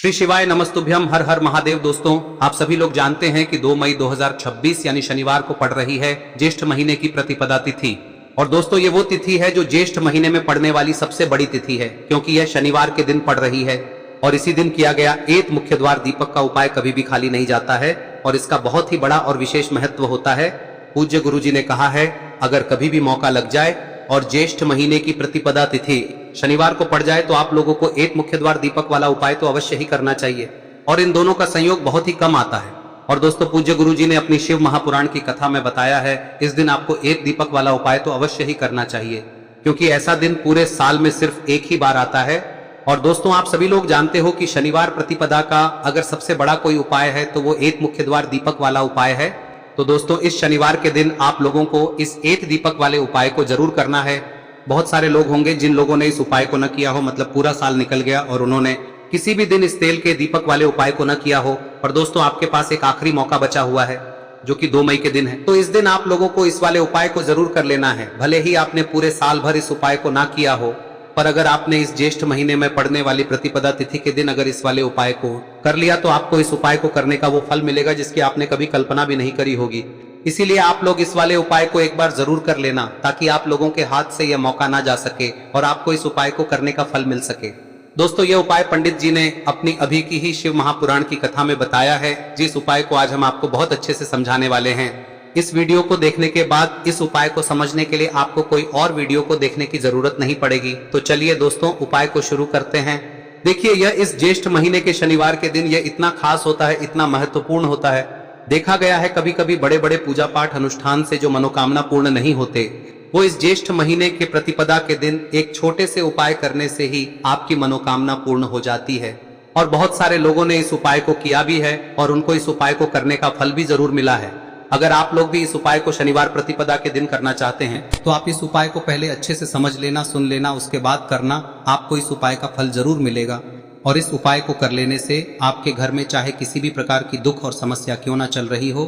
श्री शिवाय नमस्तुभ्यम। हर हर महादेव। दोस्तों, आप सभी लोग जानते हैं कि 2 मई 2026 यानी शनिवार को पड़ रही है ज्येष्ठ महीने की प्रतिपदा तिथि। और दोस्तों, ये वो तिथि है जो ज्येष्ठ महीने में पड़ने वाली सबसे बड़ी तिथि है, क्योंकि यह शनिवार के दिन पड़ रही है। और इसी दिन किया गया एक मुख्य द्वार दीपक का उपाय कभी भी खाली नहीं जाता है और इसका बहुत ही बड़ा और विशेष महत्व होता है। पूज्य गुरु जी ने कहा है, अगर कभी भी मौका लग जाए और ज्येष्ठ महीने की प्रतिपदा तिथि शनिवार को पड़ जाए तो आप लोगों को एक मुख्य द्वार दीपक वाला उपाय तो अवश्य ही करना चाहिए। और इन दोनों का संयोग बहुत ही कम आता है। और दोस्तों, पूज्य गुरु जी ने अपनी शिव महापुराण की कथा में बताया है, इस दिन आपको एक दीपक वाला उपाय तो अवश्य ही करना चाहिए, क्योंकि ऐसा दिन पूरे साल में सिर्फ एक ही बार आता है। और दोस्तों, आप सभी लोग जानते हो कि शनिवार प्रतिपदा का अगर सबसे बड़ा कोई उपाय है तो वो एक मुख्य द्वार दीपक वाला उपाय है। तो दोस्तों, इस शनिवार के दिन आप लोगों को इस एक दीपक वाले उपाय को जरूर करना है। बहुत सारे लोग होंगे जिन लोगों ने इस उपाय को न किया हो, मतलब पूरा साल निकल गया और उन्होंने किसी भी दिन इस तेल के दीपक वाले उपाय को न किया हो। पर दोस्तों, आपके पास एक आखिरी मौका बचा हुआ है जो कि 2 मई के दिन है। तो इस दिन आप लोगों को इस वाले उपाय को जरूर कर लेना है। भले ही आपने पूरे साल भर इस उपाय को ना किया हो, पर अगर आपने इस ज्येष्ठ महीने में पड़ने वाली प्रतिपदा तिथि के दिन अगर इस वाले उपाय को कर लिया तो आपको इस उपाय को करने का वो फल मिलेगा जिसकी आपने कभी कल्पना भी नहीं करी होगी। इसीलिए आप लोग इस वाले उपाय को एक बार जरूर कर लेना, ताकि आप लोगों के हाथ से यह मौका ना जा सके और आपको इस उपाय को करने का फल मिल सके। दोस्तों, यह उपाय पंडित जी ने अपनी अभी की ही शिव महापुराण की कथा में बताया है, जिस उपाय को आज हम आपको बहुत अच्छे से समझाने वाले हैं। इस वीडियो को देखने के बाद इस उपाय को समझने के लिए आपको कोई और वीडियो को देखने की जरूरत नहीं पड़ेगी। तो चलिए दोस्तों, उपाय को शुरू करते हैं। देखिए, यह इस ज्येष्ठ महीने के शनिवार के दिन यह इतना खास होता है, इतना महत्वपूर्ण होता है। देखा गया है कभी कभी बड़े बड़े पूजा पाठ अनुष्ठान से जो मनोकामना पूर्ण नहीं होते, वो इस ज्येष्ठ महीने के प्रतिपदा के दिन एक छोटे से उपाय करने से ही आपकी मनोकामना पूर्ण हो जाती है। और बहुत सारे लोगों ने इस उपाय को किया भी है और उनको इस उपाय को करने का फल भी जरूर मिला है। अगर आप लोग भी इस उपाय को शनिवार प्रतिपदा के दिन करना चाहते हैं तो आप इस उपाय को पहले अच्छे से समझ लेना, सुन लेना, उसके बाद करना। आपको इस उपाय का फल जरूर मिलेगा। और इस उपाय को कर लेने से आपके घर में चाहे किसी भी प्रकार की दुख और समस्या क्यों ना चल रही हो,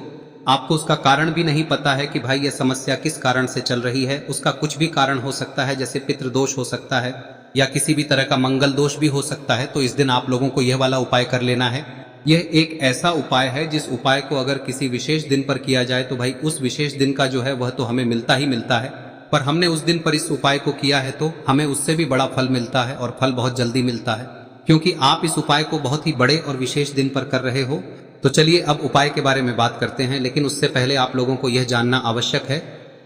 आपको उसका कारण भी नहीं पता है कि भाई यह समस्या किस कारण से चल रही है, उसका कुछ भी कारण हो सकता है, जैसे पितृदोष हो सकता है या किसी भी तरह का मंगल दोष भी हो सकता है। तो इस दिन आप लोगों को यह वाला उपाय कर लेना है। यह एक ऐसा उपाय है जिस उपाय को अगर किसी विशेष दिन पर किया जाए तो भाई उस विशेष दिन का जो है वह तो हमें मिलता ही मिलता है, पर हमने उस दिन पर इस उपाय को किया है तो हमें उससे भी बड़ा फल मिलता है और फल बहुत जल्दी मिलता है, क्योंकि आप इस उपाय को बहुत ही बड़े और विशेष दिन पर कर रहे हो। तो चलिए अब उपाय के बारे में बात करते हैं, लेकिन उससे पहले आप लोगों को यह जानना आवश्यक है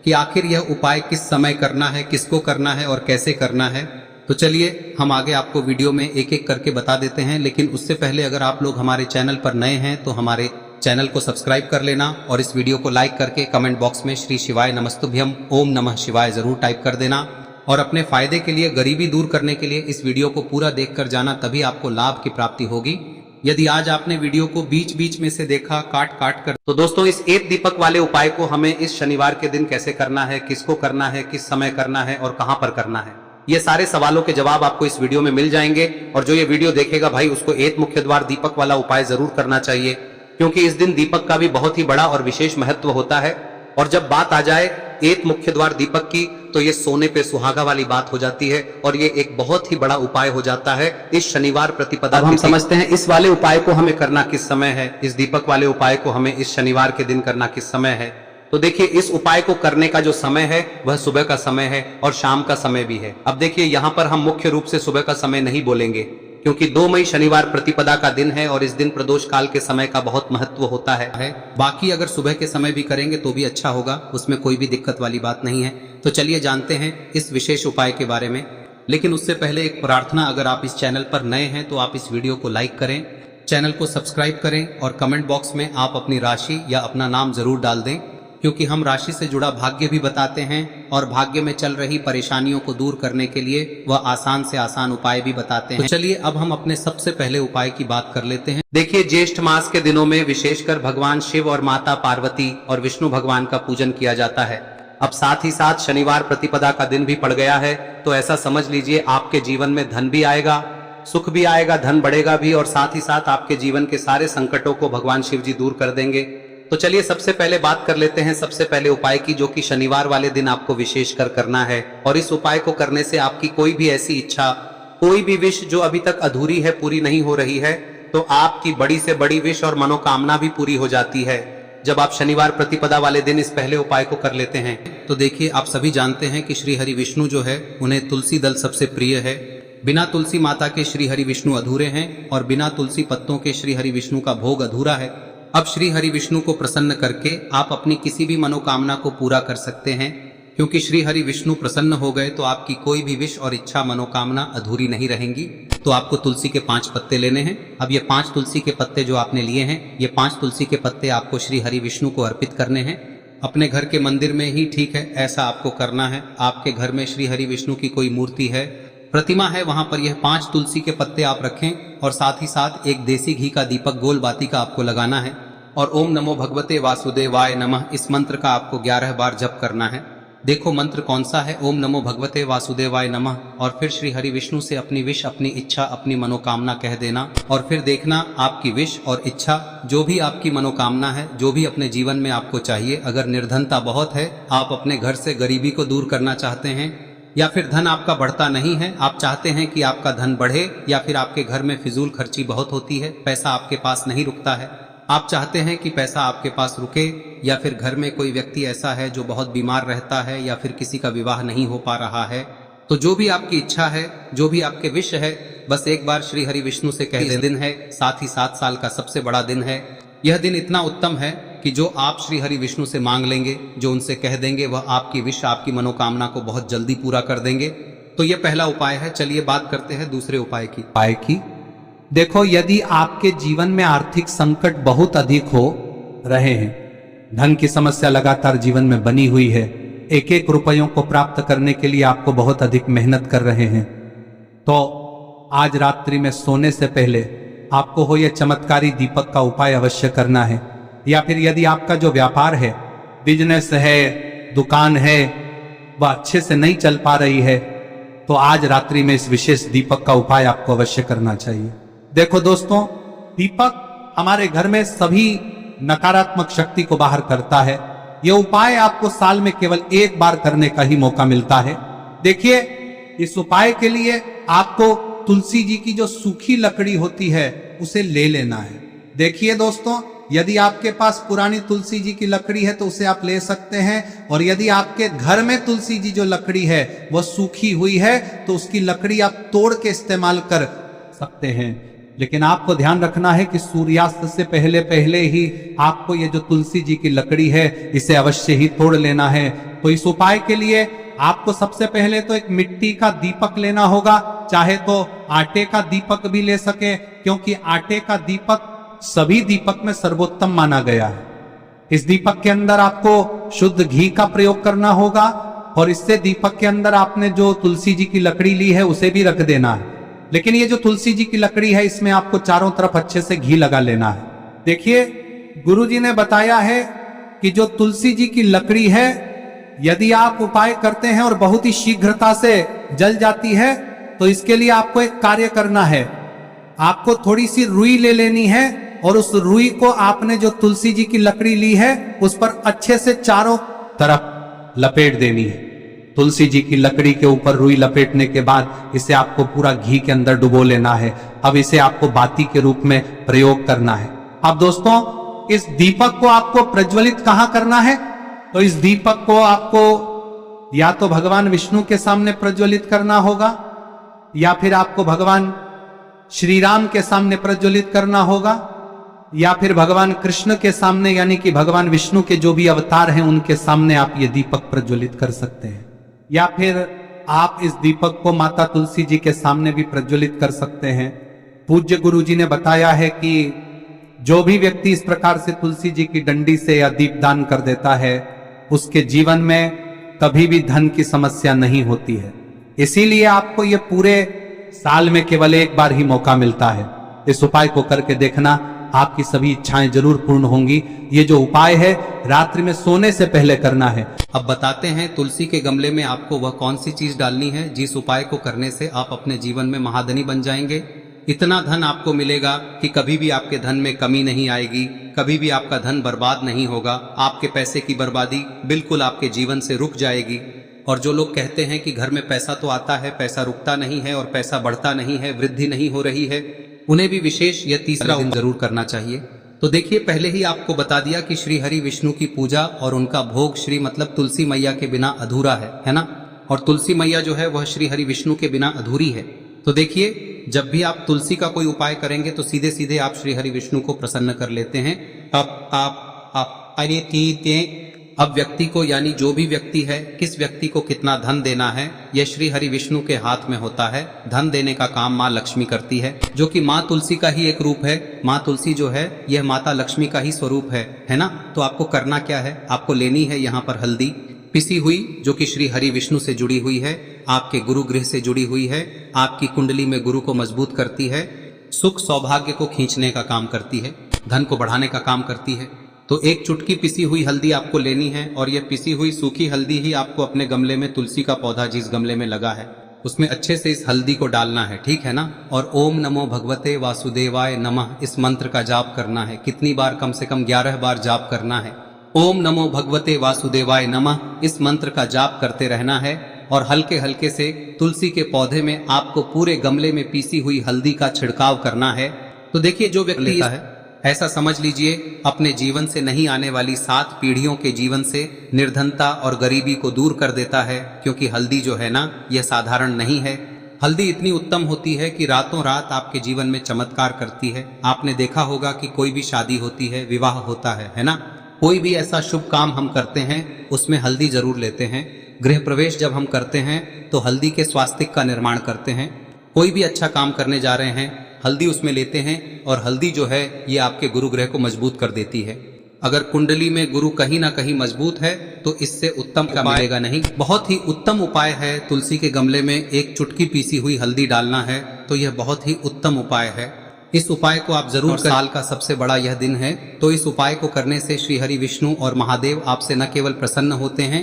कि आखिर यह उपाय किस समय करना है, किसको करना है और कैसे करना है। तो चलिए हम आगे आपको वीडियो में एक एक करके बता देते हैं, लेकिन उससे पहले अगर आप लोग हमारे चैनल पर नए हैं तो हमारे चैनल को सब्सक्राइब कर लेना और इस वीडियो को लाइक करके कमेंट बॉक्स में श्री शिवाय नमस्तुभ्यम ओम नमः शिवाय जरूर टाइप कर देना। और अपने फायदे के लिए, गरीबी दूर करने के लिए इस वीडियो को पूरा देखकर जाना, तभी आपको लाभ की प्राप्ति होगी। यदि आज आपने वीडियो को बीच बीच में से देखा काट काट कर, तो दोस्तों इस एक दीपक वाले उपाय को हमें इस शनिवार के दिन कैसे करना है, किसको करना है, किस समय करना है और कहां पर करना है, ये सारे सवालों के जवाब आपको इस वीडियो में मिल जाएंगे। और जो ये वीडियो देखेगा भाई उसको एक मुख्य द्वार दीपक वाला उपाय जरूर करना चाहिए, क्योंकि इस दिन दीपक का भी बहुत ही बड़ा और विशेष महत्व होता है। और जब बात आ जाए एक मुख्य द्वार दीपक की तो ये सोने पे सुहागा वाली बात हो जाती है और ये एक बहुत ही बड़ा उपाय हो जाता है इस शनिवार प्रतिपदा। हम समझते हैं इस वाले उपाय को हमें करना किस समय है, इस दीपक वाले उपाय को हमें इस शनिवार के दिन करना किस समय है। तो देखिए, इस उपाय को करने का जो समय है वह सुबह का समय है और शाम का समय भी है। अब देखिए, यहाँ पर हम मुख्य रूप से सुबह का समय नहीं बोलेंगे, क्योंकि 2 मई शनिवार प्रतिपदा का दिन है और इस दिन प्रदोष काल के समय का बहुत महत्व होता है। बाकी अगर सुबह के समय भी करेंगे तो भी अच्छा होगा, उसमें कोई भी दिक्कत वाली बात नहीं है। तो चलिए जानते हैं इस विशेष उपाय के बारे में। लेकिन उससे पहले एक प्रार्थना, अगर आप इस चैनल पर नए हैं तो आप इस वीडियो को लाइक करें, चैनल को सब्सक्राइब करें और कमेंट बॉक्स में आप अपनी राशि या अपना नाम जरूर डाल दें, क्योंकि हम राशि से जुड़ा भाग्य भी बताते हैं और भाग्य में चल रही परेशानियों को दूर करने के लिए वह आसान से आसान उपाय भी बताते हैं। तो चलिए अब हम अपने सबसे पहले उपाय की बात कर लेते हैं। देखिए, ज्येष्ठ मास के दिनों में विशेषकर भगवान शिव और माता पार्वती और विष्णु भगवान का पूजन किया जाता है। अब साथ ही साथ शनिवार प्रतिपदा का दिन भी पड़ गया है, तो ऐसा समझ लीजिए आपके जीवन में धन भी आएगा, सुख भी आएगा, धन बढ़ेगा भी और साथ ही साथ आपके जीवन के सारे संकटों को भगवान शिव जी दूर कर देंगे। तो चलिए सबसे पहले बात कर लेते हैं सबसे पहले उपाय की, जो कि शनिवार वाले दिन आपको विशेषकर करना है। और इस उपाय को करने से आपकी कोई भी ऐसी इच्छा, कोई भी विश जो अभी तक अधूरी है, पूरी नहीं हो रही है, तो आपकी बड़ी से बड़ी विश और मनोकामना भी पूरी हो जाती है जब आप शनिवार प्रतिपदा वाले दिन इस पहले उपाय को कर लेते हैं। तो देखिए, आप सभी जानते हैं कि श्री हरि विष्णु जो है उन्हें तुलसी दल सबसे प्रिय है। बिना तुलसी माता के श्री हरि विष्णु अधूरे हैं और बिना तुलसी पत्तों के श्री हरि विष्णु का भोग अधूरा है। अब श्री हरि विष्णु को प्रसन्न करके आप अपनी किसी भी मनोकामना को पूरा कर सकते हैं, क्योंकि श्री हरि विष्णु प्रसन्न हो गए तो आपकी कोई भी विश और इच्छा मनोकामना अधूरी नहीं रहेंगी। तो आपको तुलसी के 5 पत्ते लेने हैं। अब ये 5 तुलसी के पत्ते जो आपने लिए हैं, ये 5 तुलसी के पत्ते आपको श्री हरि विष्णु को अर्पित करने हैं। अपने घर के मंदिर में ही ठीक है, ऐसा आपको करना है। आपके घर में श्री हरि विष्णु की कोई मूर्ति है, प्रतिमा है, वहां पर यह 5 तुलसी के पत्ते आप रखें और साथ ही साथ एक देसी घी का दीपक गोल बाती का आपको लगाना है और ओम नमो भगवते वासुदेवाय नमः इस मंत्र का आपको 11 बार जप करना है। देखो मंत्र कौन सा है, ओम नमो भगवते वासुदेवाय नमः, और फिर श्री हरि विष्णु से अपनी विश, अपनी इच्छा, अपनी मनोकामना कह देना और फिर देखना आपकी विश और इच्छा, जो भी आपकी मनोकामना है, जो भी अपने जीवन में आपको चाहिए। अगर निर्धनता बहुत है, आप अपने घर से गरीबी को दूर करना चाहते हैं, या फिर धन आपका बढ़ता नहीं है, आप चाहते हैं कि आपका धन बढ़े, या फिर आपके घर में फिजूल खर्ची बहुत होती है, पैसा आपके पास नहीं रुकता है, आप चाहते हैं कि पैसा आपके पास रुके, या फिर घर में कोई व्यक्ति ऐसा है जो बहुत बीमार रहता है, या फिर किसी का विवाह नहीं हो पा रहा है, तो जो भी आपकी इच्छा है, जो भी आपके विश है, बस एक बार श्री हरि विष्णु से कह दे। दिन है, साथ ही 7 साल का सबसे बड़ा दिन है। यह दिन इतना उत्तम है कि जो आप श्री हरि विष्णु से मांग लेंगे, जो उनसे कह देंगे, वह आपकी विश, आपकी मनोकामना को बहुत जल्दी पूरा कर देंगे। तो यह पहला उपाय है। चलिए बात करते हैं दूसरे उपाय की। देखो, यदि आपके जीवन में आर्थिक संकट बहुत अधिक हो रहे हैं, धन की समस्या लगातार जीवन में बनी हुई है, एक एक रुपयों को प्राप्त करने के लिए आपको बहुत अधिक मेहनत कर रहे हैं, तो आज रात्रि में सोने से पहले आपको हो यह चमत्कारी दीपक का उपाय अवश्य करना है। या फिर यदि आपका जो व्यापार है, बिजनेस है, दुकान है, वह अच्छे से नहीं चल पा रही है, तो आज रात्रि में इस विशेष दीपक का उपाय आपको अवश्य करना चाहिए। देखो दोस्तों, दीपक हमारे घर में सभी नकारात्मक शक्ति को बाहर करता है। यह उपाय आपको साल में केवल 1 बार करने का ही मौका मिलता है। देखिए, इस उपाय के लिए आपको तुलसी जी की जो सूखी लकड़ी होती है उसे ले लेना है। देखिए दोस्तों, यदि आपके पास पुरानी तुलसी जी की लकड़ी है तो उसे आप ले सकते हैं, और यदि आपके घर में तुलसी जी जो लकड़ी है वह सूखी हुई है तो उसकी लकड़ी आप तोड़ के इस्तेमाल कर सकते हैं। लेकिन आपको ध्यान रखना है कि सूर्यास्त से पहले पहले ही आपको ये जो तुलसी जी की लकड़ी है इसे अवश्य ही तोड़ लेना है। तो इस उपाय के लिए आपको सबसे पहले तो एक मिट्टी का दीपक लेना होगा, चाहे तो आटे का दीपक भी ले सके, क्योंकि आटे का दीपक सभी दीपक में सर्वोत्तम माना गया है। इस दीपक के अंदर आपको शुद्ध घी का प्रयोग करना होगा, और इससे दीपक के अंदर आपने जो तुलसी जी की लकड़ी ली है उसे भी रख देना है। लेकिन ये जो तुलसी जी की लकड़ी है, इसमें आपको चारों तरफ अच्छे से घी लगा लेना है। देखिए, गुरुजी ने बताया है कि जो तुलसी जी की लकड़ी है, यदि आप उपाय करते हैं और बहुत ही शीघ्रता से जल जाती है, तो इसके लिए आपको एक कार्य करना है। आपको थोड़ी सी रुई ले लेनी है और उस रुई को आपने जो तुलसी जी की लकड़ी ली है उस पर अच्छे से चारों तरफ लपेट देनी है। तुलसी जी की लकड़ी के ऊपर रुई लपेटने के बाद इसे आपको पूरा घी के अंदर डुबो लेना है। अब इसे आपको बाती के रूप में प्रयोग करना है। अब दोस्तों, इस दीपक को आपको प्रज्वलित कहां करना है? तो इस दीपक को आपको या तो भगवान विष्णु के सामने प्रज्वलित करना होगा, या फिर आपको भगवान श्री राम के सामने प्रज्वलित करना होगा, या फिर भगवान कृष्ण के सामने, यानी कि भगवान विष्णु के जो भी अवतार हैं उनके सामने आप ये दीपक प्रज्वलित कर सकते हैं। या फिर आप इस दीपक को माता तुलसी जी के सामने भी प्रज्वलित कर सकते हैं। पूज्य गुरु जी ने बताया है कि जो भी व्यक्ति इस प्रकार से तुलसी जी की डंडी से या दीपदान कर देता है, उसके जीवन में कभी भी धन की समस्या नहीं होती है। इसीलिए आपको ये पूरे साल में केवल 1 बार ही मौका मिलता है। इस उपाय को करके देखना, आपकी सभी इच्छाएं जरूर पूर्ण होंगी। ये जो उपाय है रात्रि में सोने से पहले करना है। अब बताते हैं तुलसी के गमले में आपको वह कौन सी चीज डालनी है जिस उपाय को करने से आप अपने जीवन में महाधनी बन जाएंगे। इतना धन आपको मिलेगा कि कभी भी आपके धन में कमी नहीं आएगी, कभी भी आपका धन बर्बाद नहीं होगा। आपके पैसे की बर्बादी बिल्कुल आपके जीवन से रुक जाएगी। और जो लोग कहते हैं कि घर में पैसा तो आता है, पैसा रुकता नहीं है और पैसा बढ़ता नहीं है, वृद्धि नहीं हो रही है, उन्हें भी विशेष यह तीसरा दिन जरूर करना चाहिए। तो देखिए, पहले ही आपको बता दिया कि श्री हरि विष्णु की पूजा और उनका भोग श्री मतलब तुलसी मैया के बिना अधूरा है ना। और तुलसी मैया जो है वह श्री हरि विष्णु के बिना अधूरी है। तो देखिए, जब भी आप तुलसी का कोई उपाय करेंगे तो सीधे सीधे आप श्री हरि विष्णु को प्रसन्न कर लेते हैं। अब व्यक्ति को, यानी जो भी व्यक्ति है, किस व्यक्ति को कितना धन देना है, यह श्री हरि विष्णु के हाथ में होता है। धन देने का काम माँ लक्ष्मी करती है, जो कि माँ तुलसी का ही एक रूप है। माँ तुलसी जो है यह माता लक्ष्मी का ही स्वरूप है ना। तो आपको करना क्या है, आपको लेनी है यहाँ पर हल्दी पिसी हुई, जो कि श्री हरि विष्णु से जुड़ी हुई है, आपके गुरु गृह से जुड़ी हुई है, आपकी कुंडली में गुरु को मजबूत करती है, सुख सौभाग्य को खींचने का काम करती है, धन को बढ़ाने का काम करती है। तो एक चुटकी पिसी हुई हल्दी आपको लेनी है, और यह पिसी हुई सूखी हल्दी ही आपको अपने गमले में, तुलसी का पौधा जिस गमले में लगा है उसमें अच्छे से इस हल्दी को डालना है, ठीक है ना। और ओम नमो भगवते वासुदेवाय नमः इस मंत्र का जाप करना है। कितनी बार? कम से कम 11 बार जाप करना है। ओम नमो भगवते वासुदेवाय नमः इस मंत्र का जाप करते रहना है, और हल्के हल्के से तुलसी के पौधे में आपको पूरे गमले में पीसी हुई हल्दी का छिड़काव करना है। तो देखिए, जो व्यक्ति लेता है, ऐसा समझ लीजिए अपने जीवन से नहीं आने वाली 7 पीढ़ियों के जीवन से निर्धनता और गरीबी को दूर कर देता है। क्योंकि हल्दी जो है ना, यह साधारण नहीं है। हल्दी इतनी उत्तम होती है कि रातों रात आपके जीवन में चमत्कार करती है। आपने देखा होगा कि कोई भी शादी होती है, विवाह होता है ना, कोई भी ऐसा शुभ काम हम करते हैं उसमें हल्दी जरूर लेते हैं। गृह प्रवेश जब हम करते हैं तो हल्दी के स्वास्तिक का निर्माण करते हैं। कोई भी अच्छा काम करने जा रहे हैं, हल्दी उसमें लेते हैं, और हल्दी जो है ये आपके गुरु ग्रह को मजबूत कर देती है। अगर कुंडली में गुरु कहीं ना कहीं मजबूत है तो इससे उत्तम का मिलेगा नहीं। बहुत ही उत्तम उपाय है, तुलसी के गमले में एक चुटकी पीसी हुई हल्दी डालना है। तो यह बहुत ही उत्तम उपाय है। इस उपाय को आप जरूर करें। साल का सबसे बड़ा यह दिन है, तो इस उपाय को करने से श्री हरि विष्णु और महादेव आपसे न केवल प्रसन्न होते हैं,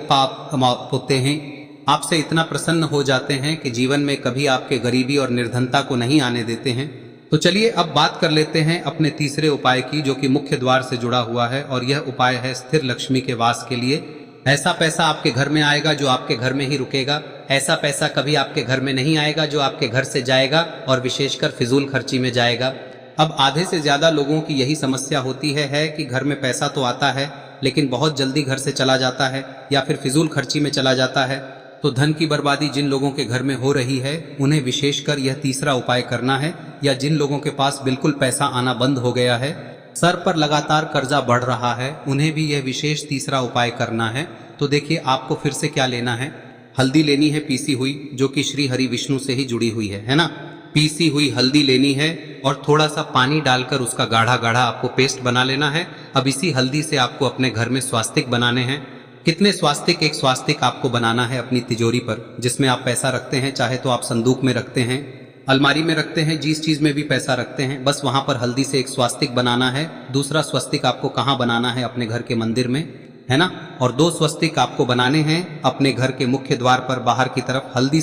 पाप होते हैं, आपसे इतना प्रसन्न हो जाते हैं कि जीवन में कभी आपके गरीबी और निर्धनता को नहीं आने देते हैं। तो चलिए अब बात कर लेते हैं अपने तीसरे उपाय की, जो कि मुख्य द्वार से जुड़ा हुआ है, और यह उपाय है स्थिर लक्ष्मी के वास के लिए। ऐसा पैसा आपके घर में आएगा जो आपके घर में ही रुकेगा। ऐसा पैसा कभी आपके घर में नहीं आएगा जो आपके घर से जाएगा, और विशेषकर फिजूल खर्ची में जाएगा। अब आधे से ज्यादा लोगों की यही समस्या होती है कि घर में पैसा तो आता है लेकिन बहुत जल्दी घर से चला जाता है, या फिर फिजूल खर्ची में चला जाता है। तो धन की बर्बादी जिन लोगों के घर में हो रही है उन्हें विशेषकर यह तीसरा उपाय करना है। या जिन लोगों के पास बिल्कुल पैसा आना बंद हो गया है, सर पर लगातार कर्जा बढ़ रहा है, उन्हें भी यह विशेष तीसरा उपाय करना है। तो देखिए, आपको फिर से क्या लेना है, हल्दी लेनी है पीसी हुई, जो कि श्री हरि विष्णु से ही जुड़ी हुई है ना। पीसी हुई हल्दी लेनी है, और थोड़ा सा पानी डालकर उसका गाढ़ा गाढ़ा आपको पेस्ट बना लेना है। अब इसी हल्दी से आपको अपने घर में स्वास्तिक बनाने हैं। कितने स्वास्तिक? एक स्वास्तिक आपको बनाना है अपनी तिजोरी पर, जिसमें आप पैसा रखते हैं। चाहे तो आप संदूक में रखते हैं, अलमारी में रखते हैं, जिस चीज में भी पैसा रखते हैं, बस वहां पर हल्दी से एक स्वास्तिक बनाना है। दूसरा स्वस्तिक आपको कहाँ बनाना है? अपने घर के मंदिर में, है ना। और 2 स्वस्तिक आपको बनाने हैं अपने घर के मुख्य द्वार पर बाहर की तरफ। हल्दी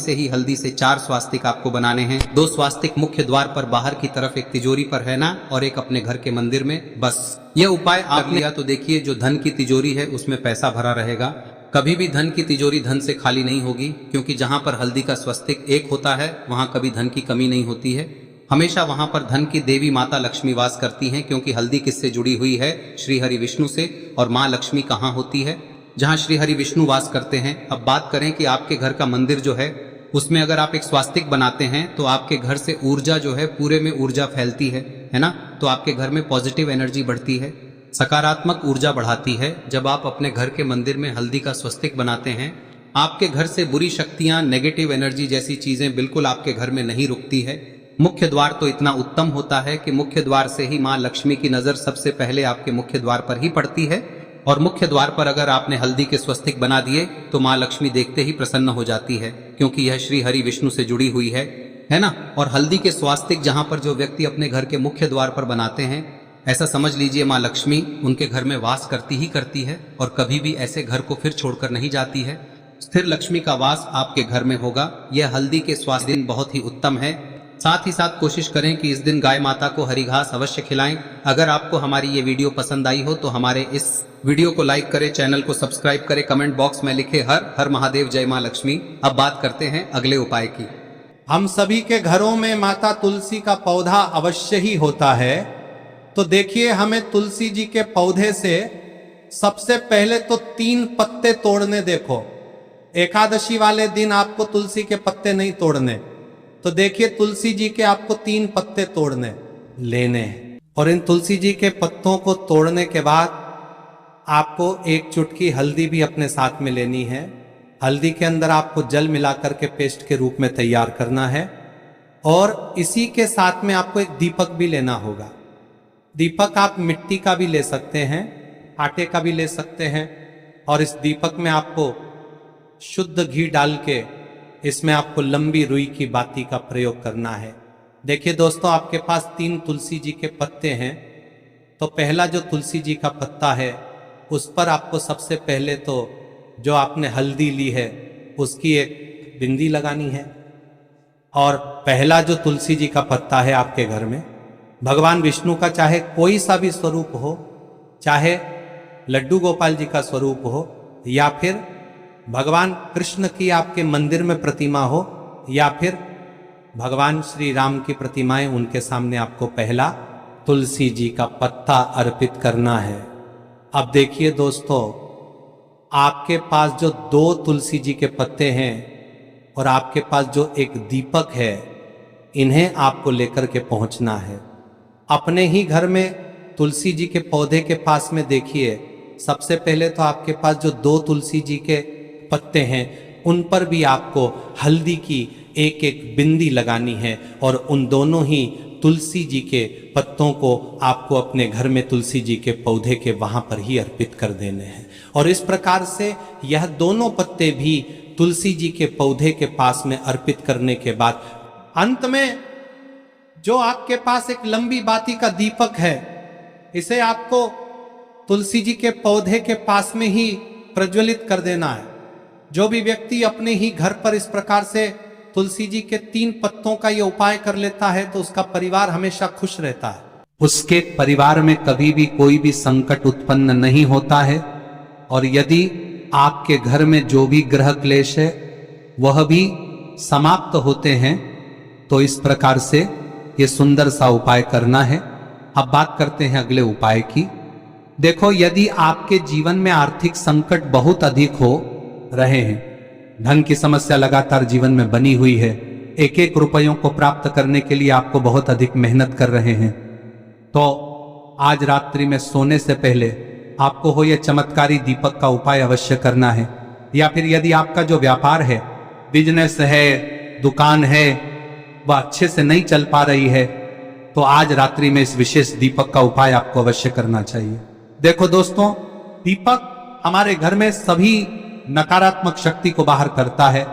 से 4 स्वास्तिक आपको बनाने हैं। 2 स्वास्तिक मुख्य द्वार पर बाहर की तरफ, एक तिजोरी पर, है ना, और एक अपने घर के मंदिर में। बस यह उपाय आप लिया तो देखिए, जो धन की तिजोरी है उसमें पैसा भरा रहेगा। कभी भी धन की तिजोरी धन से खाली नहीं होगी, क्योंकि जहां पर हल्दी का स्वस्तिक एक होता है वहां कभी धन की कमी नहीं होती है। हमेशा वहां पर धन की देवी माता लक्ष्मी वास करती हैं, क्योंकि हल्दी किससे जुड़ी हुई है? श्री हरि विष्णु से। और माँ लक्ष्मी कहाँ होती है? जहाँ श्री हरि विष्णु वास करते हैं। अब बात करें कि आपके घर का मंदिर जो है उसमें अगर आप एक स्वास्तिक बनाते हैं तो आपके घर से ऊर्जा जो है, पूरे में ऊर्जा फैलती है ना। तो आपके घर में पॉजिटिव एनर्जी बढ़ती है, सकारात्मक ऊर्जा बढ़ाती है। जब आप अपने घर के मंदिर में हल्दी का स्वस्तिक बनाते हैं, आपके घर से बुरी शक्तियां, नेगेटिव एनर्जी जैसी चीजें बिल्कुल आपके घर में नहीं रुकती है। मुख्य द्वार तो इतना उत्तम होता है कि मुख्य द्वार से ही माँ लक्ष्मी की नजर सबसे पहले आपके मुख्य द्वार पर ही पड़ती है। और मुख्य द्वार पर अगर आपने हल्दी के स्वस्तिक बना दिए तो माँ लक्ष्मी देखते ही प्रसन्न हो जाती है, क्योंकि यह श्री हरि विष्णु से जुड़ी हुई है ना। और हल्दी के स्वास्तिक जहां पर जो व्यक्ति अपने घर के मुख्य द्वार पर बनाते हैं, ऐसा समझ लीजिए माँ लक्ष्मी उनके घर में वास करती ही करती है, और कभी भी ऐसे घर को फिर छोड़कर नहीं जाती है। स्थिर लक्ष्मी का वास आपके घर में होगा। यह हल्दी के स्वास्थ्य दिन बहुत ही उत्तम है। साथ ही साथ कोशिश करें कि इस दिन गाय माता को हरी घास अवश्य खिलाएं। अगर आपको हमारी ये वीडियो पसंद आई हो तो हमारे इस वीडियो को लाइक करें, चैनल को सब्सक्राइब करें, कमेंट बॉक्स में लिखे हर हर महादेव, जय मां लक्ष्मी। अब बात करते हैं अगले उपाय की। हम सभी के घरों में माता तुलसी का पौधा अवश्य ही होता है। तो देखिए, हमें तुलसी जी के पौधे से सबसे पहले तो 3 पत्ते तोड़ने। देखो, एकादशी वाले दिन आपको तुलसी के पत्ते नहीं तोड़ने। तो देखिए, तुलसी जी के आपको 3 पत्ते तोड़ने लेने, और इन तुलसी जी के पत्तों को तोड़ने के बाद आपको एक चुटकी हल्दी भी अपने साथ में लेनी है। हल्दी के अंदर आपको जल मिलाकर के पेस्ट के रूप में तैयार करना है, और इसी के साथ में आपको एक दीपक भी लेना होगा। दीपक आप मिट्टी का भी ले सकते हैं, आटे का भी ले सकते हैं, और इस दीपक में आपको शुद्ध घी डाल के इसमें आपको लंबी रुई की बाती का प्रयोग करना है। देखिए दोस्तों, आपके पास 3 तुलसी जी के पत्ते हैं। तो पहला जो तुलसी जी का पत्ता है उस पर आपको सबसे पहले तो जो आपने हल्दी ली है उसकी एक बिंदी लगानी है। और पहला जो तुलसी जी का पत्ता है आपके घर में, भगवान विष्णु का चाहे कोई सा भी स्वरूप हो, चाहे लड्डू गोपाल जी का स्वरूप हो, या फिर भगवान कृष्ण की आपके मंदिर में प्रतिमा हो, या फिर भगवान श्री राम की प्रतिमाएं, उनके सामने आपको पहला तुलसी जी का पत्ता अर्पित करना है। अब देखिए दोस्तों, आपके पास जो 2 तुलसी जी के पत्ते हैं और आपके पास जो एक दीपक है, इन्हें आपको लेकर के पहुंचना है। अपने ही घर में तुलसी जी के पौधे के पास में देखिए, सबसे पहले तो आपके पास जो 2 तुलसी जी के पत्ते हैं उन पर भी आपको हल्दी की एक एक बिंदी लगानी है, और उन दोनों ही तुलसी जी के पत्तों को आपको अपने घर में तुलसी जी के पौधे के वहां पर ही अर्पित कर देने हैं। और इस प्रकार से यह दोनों पत्ते भी तुलसी जी के पौधे के पास में अर्पित करने के बाद अंत में जो आपके पास एक लंबी बाती का दीपक है, इसे आपको तुलसी जी के पौधे के पास में ही प्रज्वलित कर देना है। जो भी व्यक्ति अपने ही घर पर इस प्रकार से तुलसी जी के 3 पत्तों का ये उपाय कर लेता है तो उसका परिवार हमेशा खुश रहता है। उसके परिवार में कभी भी कोई भी संकट उत्पन्न नहीं होता है, और यदि आपके घर में जो भी ग्रह क्लेश है वह भी समाप्त होते हैं। तो इस प्रकार से ये सुंदर सा उपाय करना है। अब बात करते हैं अगले उपाय की। देखो, यदि आपके जीवन में आर्थिक संकट बहुत अधिक हो रहे हैं, धन की समस्या लगातार जीवन में बनी हुई है, एक एक रुपयों को प्राप्त करने के लिए आपको बहुत अधिक मेहनत कर रहे हैं, तो आज रात्रि में सोने से पहले आपको हो यह चमत्कारी दीपक का उपाय अवश्य करना है। या फिर यदि आपका जो व्यापार है, बिजनेस है, दुकान है, वह अच्छे से नहीं चल पा रही है, तो आज रात्रि में इस विशेष दीपक का उपाय आपको अवश्य करना चाहिए। देखो दोस्तों, दीपक हमारे घर में सभी नकारात्मक शक्ति को बाहर करता है।